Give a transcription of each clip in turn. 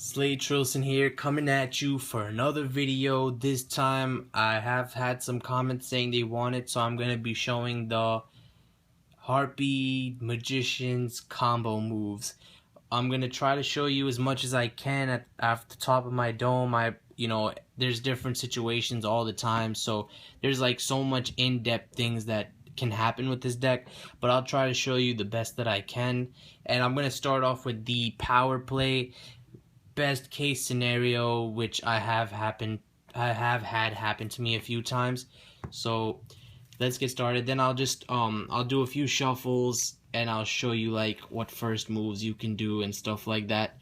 Slade Trilson here, coming at you for another video. This time I have had some comments saying they want it, so I'm going to be showing the Harpie Magician's combo moves. I'm going to try to show you as much as I can at the top of my dome. There's different situations all the time, so there's like so much in-depth things that can happen with this deck, but I'll try to show you the best that I can. And I'm going to start off with the power play. Best case scenario, which I have had happen to me a few times. So let's get started. Then I'll do a few shuffles and I'll show you like what first moves you can do and stuff like that.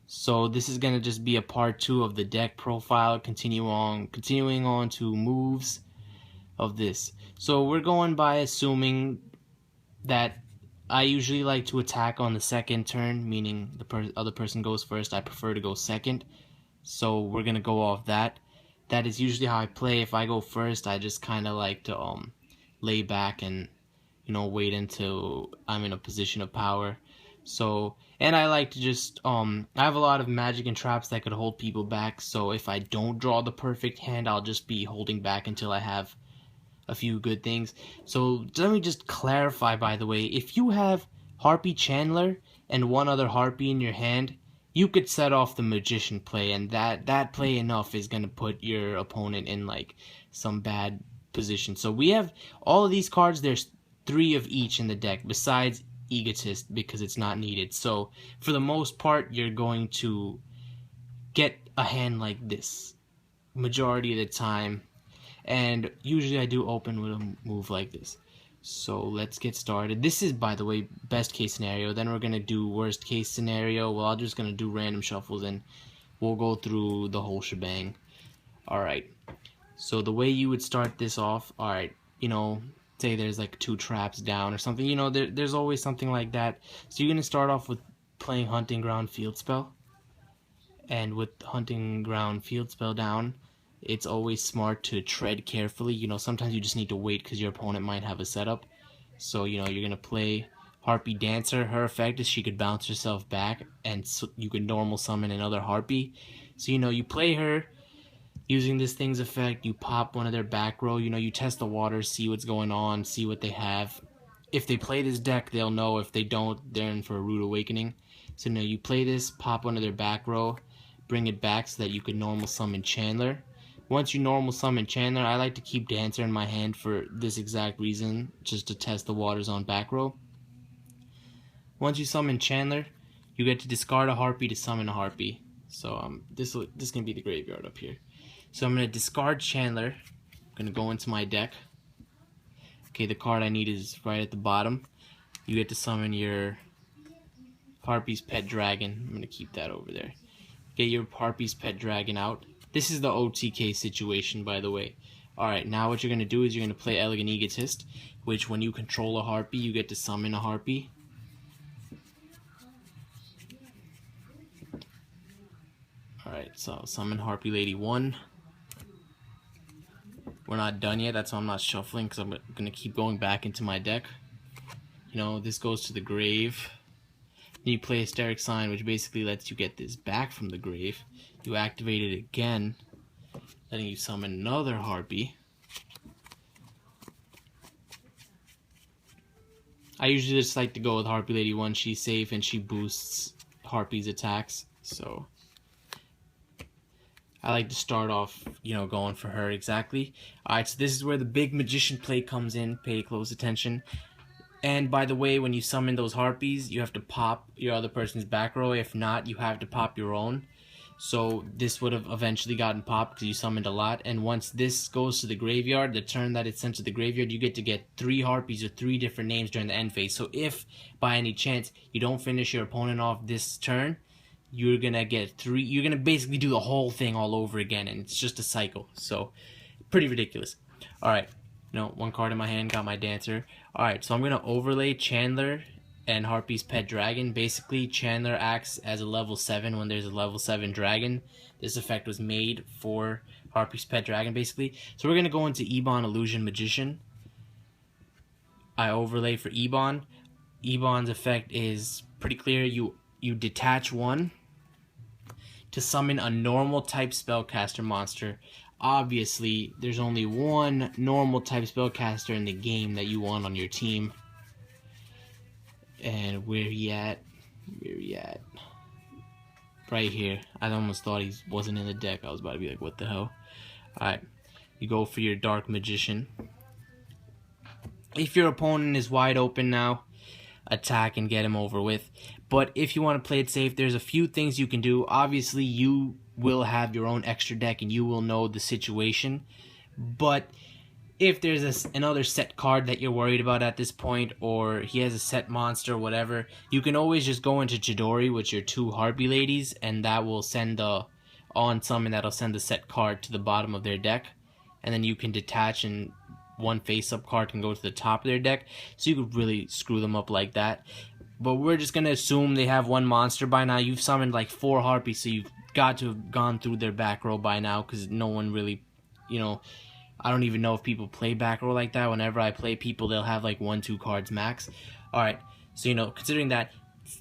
So this is gonna just be a part 2 of the deck profile, continuing on to moves of this. So we're going by assuming that I usually like to attack on the second turn, meaning the other person goes first. I prefer to go second, so we're gonna go off that. That is usually how I play. If I go first, I just kind of like to lay back and wait until I'm in a position of power. So, and I like to just I have a lot of magic and traps that could hold people back. So if I don't draw the perfect hand, I'll just be holding back until I have a few good things. So let me just clarify, by the way, if you have Harpie Chandler and one other Harpie in your hand, you could set off the Magician play, and that play enough is going to put your opponent in like some bad position. So we have all of these cards. There's 3 of each in the deck besides Egotist because it's not needed. So for the most part, you're going to get a hand like this majority of the time. And usually I do open with a move like this. So let's get started. This is, by the way, best case scenario. Then we're going to do worst case scenario. Well, I'm just going to do random shuffles and we'll go through the whole shebang. Alright. So the way you would start this off, alright, say there's like 2 traps down or something. There's always something like that. So you're going to start off with playing Hunting Ground Field Spell. And with Hunting Ground Field Spell down, it's always smart to tread carefully. Sometimes you just need to wait because your opponent might have a setup. So, you're going to play Harpie Dancer. Her effect is she could bounce herself back, and so you could normal summon another Harpie. So, you play her using this thing's effect. You pop one of their back row. You test the waters, see what's going on, see what they have. If they play this deck, they'll know. If they don't, they're in for a rude awakening. So, you play this, pop one of their back row, bring it back so that you could normal summon Chandler. Once you normal summon Chandler, I like to keep Dancer in my hand for this exact reason, just to test the waters on back row. Once you summon Chandler, you get to discard a Harpie to summon a Harpie. So this is gonna be the graveyard up here. So I'm gonna discard Chandler. I'm gonna go into my deck. Okay, the card I need is right at the bottom. You get to summon your Harpie's Pet Dragon. I'm gonna keep that over there. Get your Harpie's Pet Dragon out. This is the OTK situation, by the way. Alright, now what you're going to do is you're going to play Elegant Egotist, which when you control a Harpie, you get to summon a Harpie. Alright, so summon Harpie Lady 1. We're not done yet, that's why I'm not shuffling, because I'm going to keep going back into my deck. This goes to the grave. Then you play Hysteric Sign, which basically lets you get this back from the grave. You activate it again, letting you summon another Harpie. I usually just like to go with Harpie Lady 1. She's safe and she boosts Harpie's attacks. So I like to start off, going for her exactly. Alright, so this is where the big Magician play comes in. Pay close attention. And by the way, when you summon those Harpies, you have to pop your other person's back row. If not, you have to pop your own. So this would have eventually gotten popped because you summoned a lot. And once this goes to the graveyard, the turn that it's sent to the graveyard, you get to get 3 Harpies with 3 different names during the end phase. So if, by any chance, you don't finish your opponent off this turn, you're going to get 3. You're going to basically do the whole thing all over again. And it's just a cycle. So, pretty ridiculous. Alright. One card in my hand, got my Dancer. Alright, so I'm going to overlay Chandler and Harpie's Pet Dragon. Basically, Chandler acts as a level 7 when there's a level 7 dragon. This effect was made for Harpie's Pet Dragon, basically. So we're going to go into Ebon Illusion Magician. I overlay for Ebon. Ebon's effect is pretty clear. You detach 1. to summon a normal type spellcaster monster. Obviously, there's only one normal type spellcaster in the game that you want on your team. And where he at? Where he at? Right here. I almost thought he wasn't in the deck. I was about to be like, what the hell? Alright. You go for your Dark Magician. If your opponent is wide open now, attack and get him over with. But if you want to play it safe, there's a few things you can do. Obviously, you will have your own extra deck and you will know the situation. But if there's another set card that you're worried about at this point, or he has a set monster or whatever, you can always just go into Chidori with your 2 Harpie ladies, and that will send the on summon, that'll send the set card to the bottom of their deck. And then you can detach, and one face-up card can go to the top of their deck, so you could really screw them up like that. But we're just going to assume they have 1 monster by now. You've summoned like 4 Harpies, so you've got to have gone through their back row by now, because no one really, you know, I don't even know if people play back row like that. Whenever I play people, they'll have like 1-2 cards max. Alright, so you know, considering that,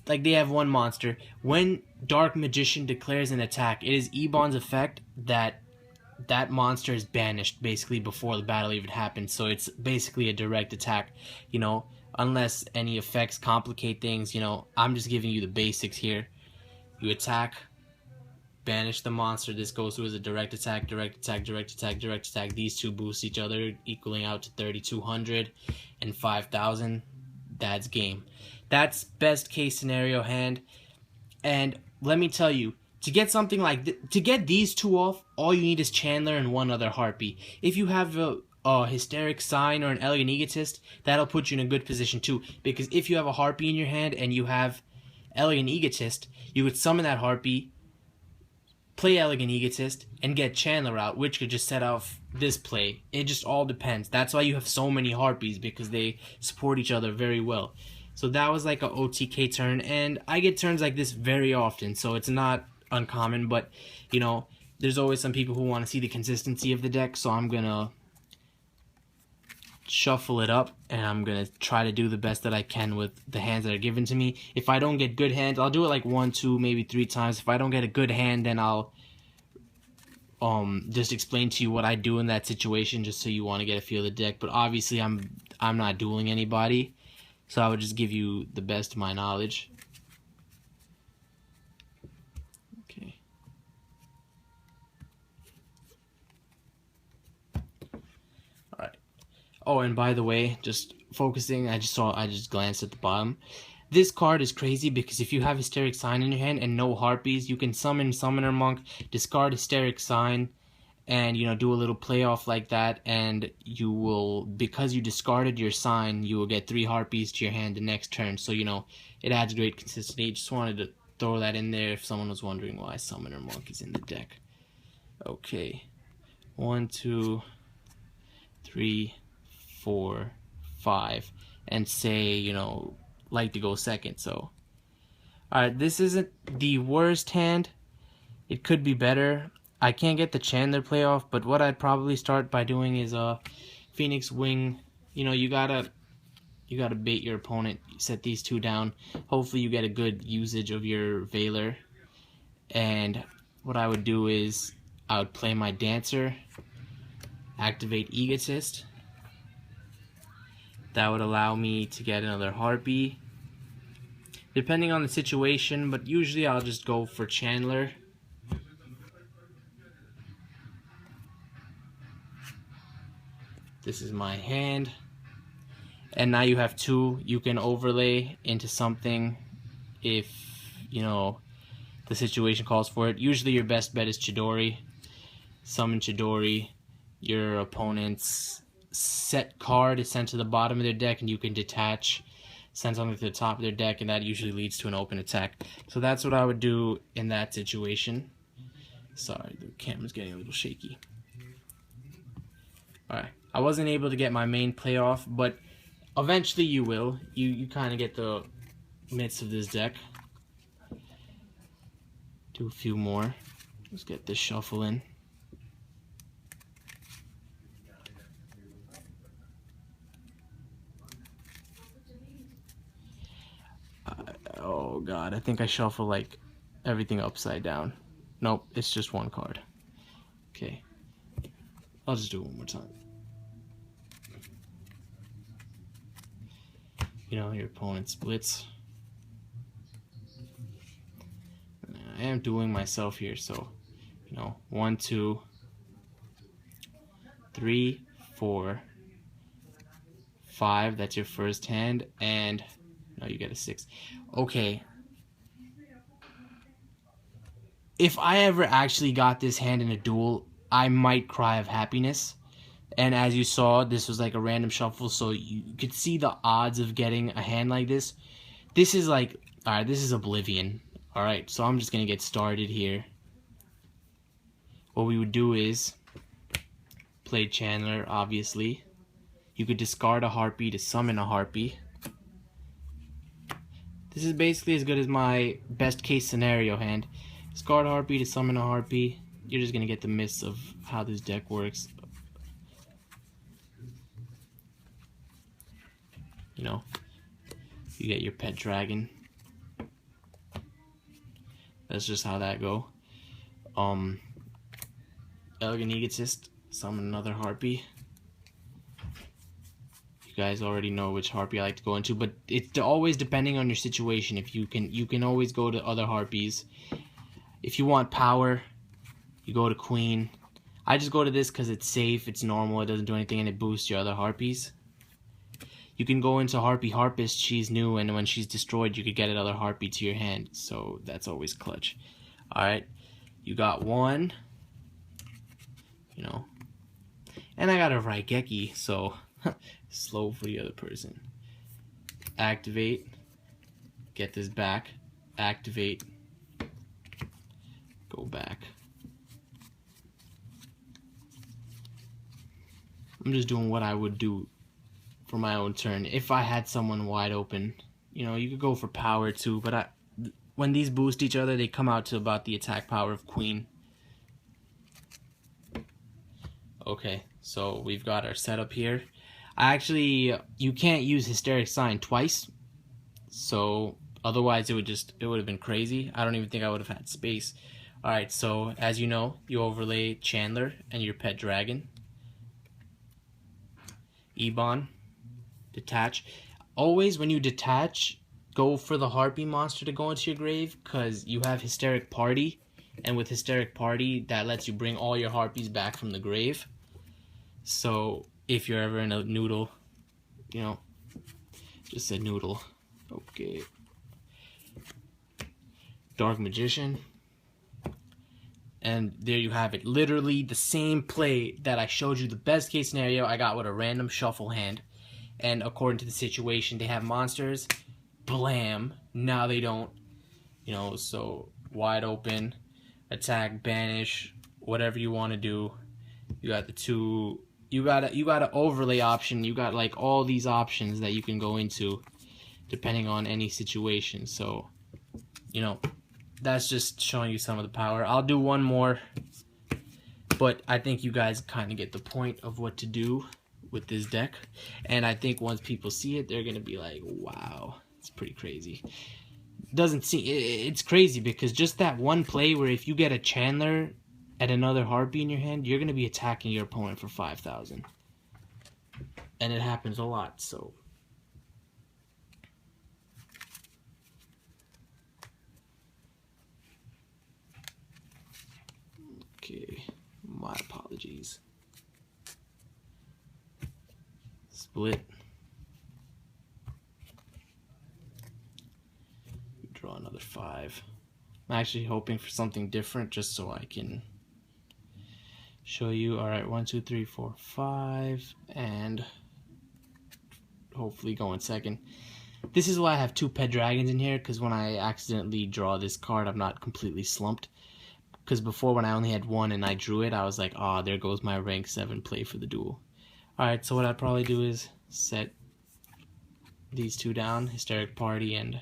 like, they have 1 monster. When Dark Magician declares an attack, it is Ebon's effect that monster is banished basically before the battle even happens. So it's basically a direct attack, you know, unless any effects complicate things. You know, I'm just giving you the basics here. You attack, banish the monster. This goes through as a direct attack, direct attack, direct attack, direct attack. These 2 boost each other, equaling out to 3,200 and 5,000. That's game. That's best case scenario hand. And let me tell you, to get something like to get these 2 off, all you need is Chandler and 1 other Harpie. If you have a Hysteric Sign or an Elegant Egotist, that'll put you in a good position too. Because if you have a Harpie in your hand and you have Elegant Egotist, you would summon that Harpie, play Elegant Egotist, and get Chandler out, which could just set off this play. It just all depends. That's why you have so many Harpies, because they support each other very well. So that was like a OTK turn, and I get turns like this very often, so it's not uncommon. But you know, there's always some people who want to see the consistency of the deck, so I'm gonna shuffle it up and I'm gonna try to do the best that I can with the hands that are given to me. If I don't get good hands, I'll do it like 1, 2, maybe 3 times. If I don't get a good hand, then I'll just explain to you what I do in that situation, just so you want to get a feel of the deck. But obviously I'm not dueling anybody, so I would just give you the best of my knowledge. Okay. Alright. Oh, and by the way, just focusing, I just glanced at the bottom. This card is crazy because if you have Hysteric Sign in your hand and no Harpies, you can summon Summoner Monk, discard Hysteric Sign, and, you know, do a little playoff like that, and you will, because you discarded your sign, you will get 3 Harpies to your hand the next turn. So, you know, it adds great consistency. Just wanted to throw that in there if someone was wondering why Summoner Monk is in the deck. Okay. 1, 2, 3, 4, 5, and say, you know, like to go second. So, alright, this isn't the worst hand. It could be better. I can't get the Chandler playoff, but what I'd probably start by doing is Phoenix Wing. You know, you gotta bait your opponent. You set these 2 down. Hopefully you get a good usage of your Veiler. And what I would do is I would play my Dancer, activate Egotist. That would allow me to get another Harpie, depending on the situation, but usually I'll just go for Chandler. This is my hand. And now you have 2 you can overlay into something if, you know, the situation calls for it. Usually your best bet is Chidori. Summon Chidori. Your opponent's set card is sent to the bottom of their deck, and you can detach, send something to the top of their deck, and that usually leads to an open attack. So that's what I would do in that situation. Sorry, the camera's getting a little shaky. Alright, I wasn't able to get my main play off, but eventually you will. You kind of get the midst of this deck. Do a few more. Let's get this shuffle in. Oh god, I think I shuffle like everything upside down. Nope, it's just one card. Okay. I'll just do it one more time. You know, your opponent splits. I am doing myself here, so, you know, 1, 2, 3, 4, 5. That's your first hand, and no, you get a 6. Okay. If I ever actually got this hand in a duel, I might cry of happiness. And as you saw, this was like a random shuffle, so you could see the odds of getting a hand like this. This is like, alright, this is Oblivion. Alright, so I'm just going to get started here. What we would do is play Chandler, obviously. You could discard a Harpie to summon a Harpie. This is basically as good as my best case scenario hand. Discard a Harpie to summon a Harpie. You're just going to get the miss of how this deck works. You know, you get your pet dragon. That's just how that go. Elegant Egotist, summon another Harpie. You guys already know which Harpie I like to go into, but it's always depending on your situation. If you can always go to other Harpies. If you want power, you go to Queen. I just go to this because it's safe, it's normal, it doesn't do anything, and it boosts your other Harpies. You can go into Harpie Harpist, she's new, and when she's destroyed, you could get another Harpie to your hand, so that's always clutch. Alright, you got one, you know, and I got a Raigeki, so slow for the other person. Activate, get this back, activate, go back. I'm just doing what I would do for my own turn. If I had someone wide open, you know, you could go for power too, but when these boost each other, they come out to about the attack power of Queen. Okay, so we've got our setup here. You can't use Hysteric Sign twice, so otherwise it would have been crazy. I don't even think I would have had space. Alright, so as you know, you overlay Chandler and your pet dragon. Ebon. Detach. Always when you detach, go for the Harpie monster to go into your grave, because you have Hysteric Party, and with Hysteric Party, that lets you bring all your Harpies back from the grave. So if you're ever in a noodle, you know, just a noodle. Okay. Dark Magician. And there you have it. Literally the same play that I showed you, the best case scenario, I got with a random shuffle hand. And according to the situation, they have monsters. Blam. Now they don't. You know, so wide open. Attack, banish, whatever you want to do. You got the two. You got an overlay option. You got like all these options that you can go into depending on any situation. So, you know, that's just showing you some of the power. I'll do one more, but I think you guys kind of get the point of what to do with this deck. And I think once people see it, they're going to be like, wow, it's pretty crazy. It's crazy because just that one play where if you get a Chandler at another Harpie in your hand, you're going to be attacking your opponent for 5,000. And it happens a lot, so. Okay, my apologies. Split. Draw another 5. I'm actually hoping for something different just so I can show you. Alright, 1, 2, 3, 4, 5, and hopefully go in second. This is why I have 2 pet dragons in here, because when I accidentally draw this card, I'm not completely slumped. Because before, when I only had 1 and I drew it, I was like, ah, there goes my rank 7 play for the duel. Alright, so what I'd probably do is set these 2 down, Hysteric Party and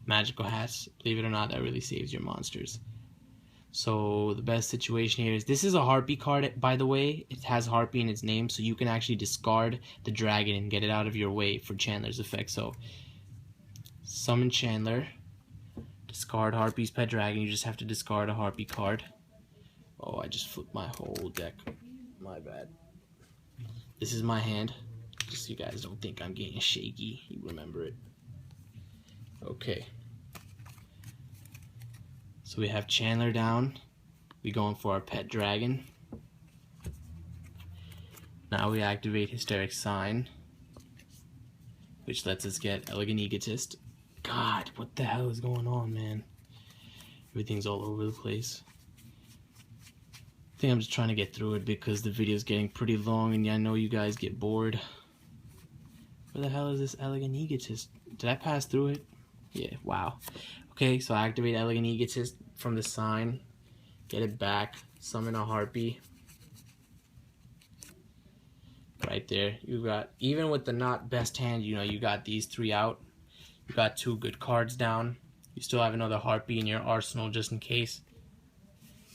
Magical Hats. Believe it or not, that really saves your monsters. So the best situation here is, this is a Harpie card, by the way. It has Harpie in its name, so you can actually discard the dragon and get it out of your way for Chandler's effect. So summon Chandler, Discard Harpie's Pet Dragon. You just have to discard a Harpie card. Oh, I just flipped my whole deck. My bad. This is my hand. Just so you guys don't think I'm getting shaky. You remember it. Okay. So we have Chandler down. We going for our Pet Dragon. Now we activate Hysteric Sign, which lets us get Elegant Egotist. God, what the hell is going on, man? Everything's all over the place. I think I'm just trying to get through it because the video is getting pretty long and I know you guys get bored. Where the hell is this Elegant Egotist? Did I pass through it? Yeah, wow. Okay, so I activate Elegant Egotist from the sign. Get it back. Summon a Harpie. Right there. You got, even with the not best hand, you know, you got these 3 out. You got 2 good cards down. You still have another Harpie in your arsenal just in case.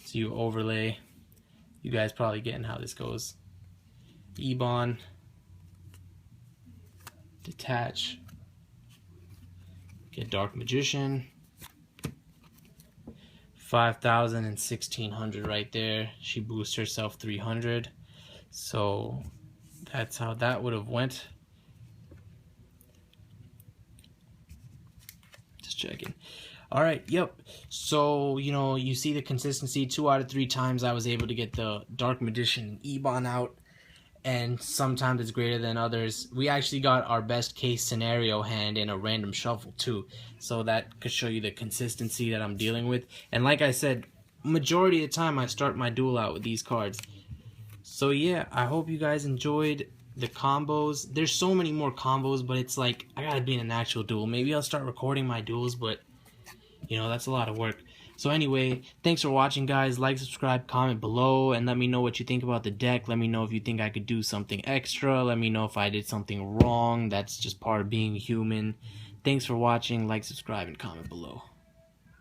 So you overlay. You guys probably getting how this goes. Ebon. Detach. Get Dark Magician. 5,000 and 1,600 right there. She boosts herself 300. So that's how that would have went. Just checking. Alright, yep. So, you know, you see the consistency. 2 out of 3 times I was able to get the Dark Magician Ebon out. And sometimes it's greater than others. We actually got our best case scenario hand in a random shuffle too. So that could show you the consistency that I'm dealing with. And like I said, majority of the time I start my duel out with these cards. So yeah, I hope you guys enjoyed the combos. There's so many more combos, but it's like, I gotta be in an actual duel. Maybe I'll start recording my duels, but you know, that's a lot of work. So anyway, thanks for watching, guys. Like, subscribe, comment below, and let me know what you think about the deck. Let me know if you think I could do something extra. Let me know if I did something wrong. That's just part of being human. Thanks for watching. Like, subscribe, and comment below.